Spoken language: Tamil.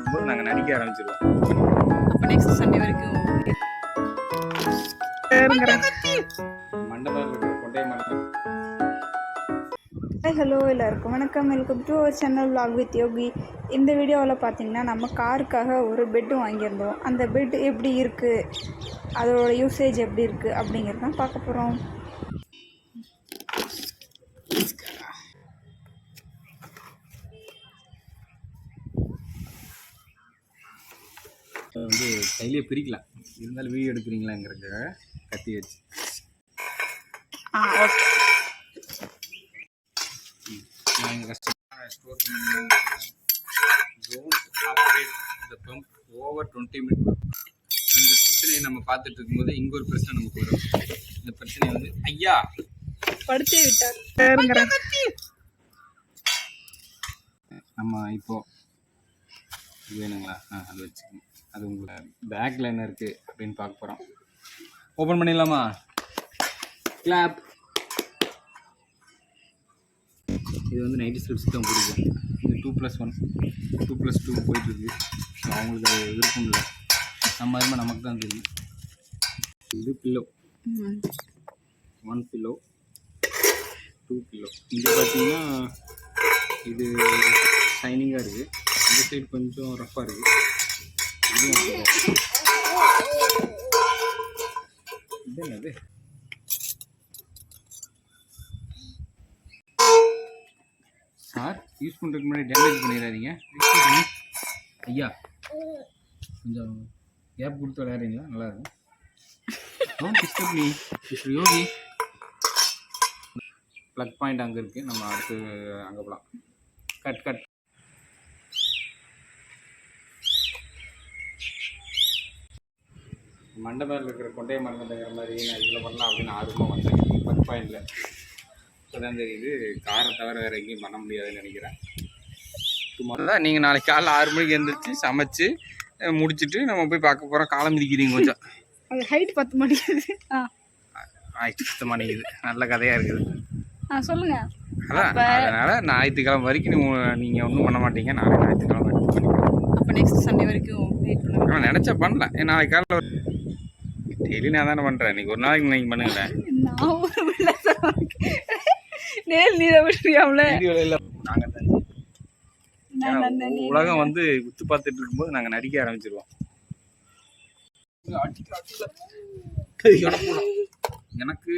இருக்கும்போது நாங்கள் நடிக்க ஆரம்பிச்சிருவோம். அப்போ நெக்ஸ்ட் சண்டே வரைக்கும் மண்டபத்தில் இருக்கிற கொண்டை மரம். ஹலோ எல்லாருக்கும் வணக்கம். Welcome to our channel vlog with யோகி. இந்த வீடியோவில் பார்த்தீங்கன்னா நம்ம காருக்காக ஒரு பெட்டு வாங்கியிருந்தோம். அந்த பெட் எப்படி இருக்குது, அதோட யூசேஜ் எப்படி இருக்குது அப்படிங்கிறது தான் பார்க்க போகிறோம். வந்து கையிலே பிரிக்கலாம், இருந்தாலும் வீடியோ எடுக்கிறீங்களாங்கிறத கத்தி வச்சு நான் எங்கள் கஷ்டமாக ஸ்டோர் பண்ணி பம்ப் ஓவர் 20 மினிட். இந்த பிரச்சனையை நம்ம பார்த்துட்டு இருக்கும்போது இங்கே ஒரு பிரச்சனை நமக்கு வரும். இந்த பிரச்சனை வந்து ஐயா படுத்தே விட்டார். நம்ம இப்போ வேணுங்களா? அது வச்சுக்கோங்க. அது உங்களை பேக்கில் என்ன இருக்குது அப்படின்னு பார்க்க போகிறோம். ஓப்பன் பண்ணிடலாமா? கிளாப். இது வந்து 90 ஸ்லிப்ஸ் தான் பிடிக்கும். இது 2+1 2+2 போயிட்டுருக்கு. ஸோ அவங்களுக்கு அது விருப்பம் இல்லை. நம்ம அதுமாதிரி நமக்கு தான் தெரியும். இது பில்லோ, 1 பில்லோ 2 பில்லோ. இங்கே பார்த்தீங்கன்னா இது ஷைனிங்காக இருக்குது, இந்த சைடு கொஞ்சம் ரஃப்பாக இருக்குது. இது என்னது? சார் யூஸ் பண்ணுறதுக்கு முன்னாடி டேமேஜ் பண்ணிடாதீங்க ஐயா. கொஞ்சம் கேப் கொடுத்து விளையாடுறீங்களா? நல்லாயிருக்கும். Don't disturb me mister Yogi. Plug point அங்கே இருக்குது, நம்ம அடுத்து அங்கே போகலாம். கட் மண்டபத்தில் இருக்கிற கொண்டை மரத்துங்கிற மாதிரி நான் இதில் பண்ணலாம் அப்படின்னு ஆர்வமாக வந்தேன். ப்ளக் பாயிண்டில் இப்போ தான் தெரியுது, காரை தவிர வேறு எங்கேயும் பண்ண முடியாதுன்னு நினைக்கிறேன். தான் நீங்கள் நாளைக்கு காலைல 6 மணிக்கு எழுந்திரிச்சு சமைச்சு முடிச்சுட்டு நம்ம போய் பார்க்க போகிறோம். காலம் மிதிக்கிறீங்க கொஞ்சம். அது ஹைட் 10 மணிக்கு. ஹைட் 10 மணிக்குது. நல்ல கதையாக இருக்குது. சொல்லுங்கள். அதான் அதனால் ஞாயிற்றுக்கிழமை வரைக்கும் நீங்கள் ஒன்றும் பண்ண மாட்டீங்க. நாளைக்கு ஞாயிற்றுக்கிழமை வரைக்கும் பண்ணிக்கலாம். அப்போ நெக்ஸ்ட் சண்டே வரைக்கும் வெயிட் பண்ணுங்க. நான் நினச்சா பண்ணலாம். நாளைக்கு காலையில் டெய்லி நான் தானே பண்ணுறேன். இன்றைக்கி ஒரு நாளைக்கு நீங்கள் பண்ணுங்களேன். நீரை விட்டுறியாவில் வீடியோவில் இல்லை. நாங்கள் தான் உலகம் வந்து உத்து பார்த்துட்டு இருக்கும்போது நாங்கள் நடிக்க ஆரம்பிச்சிருவோம். எனக்கு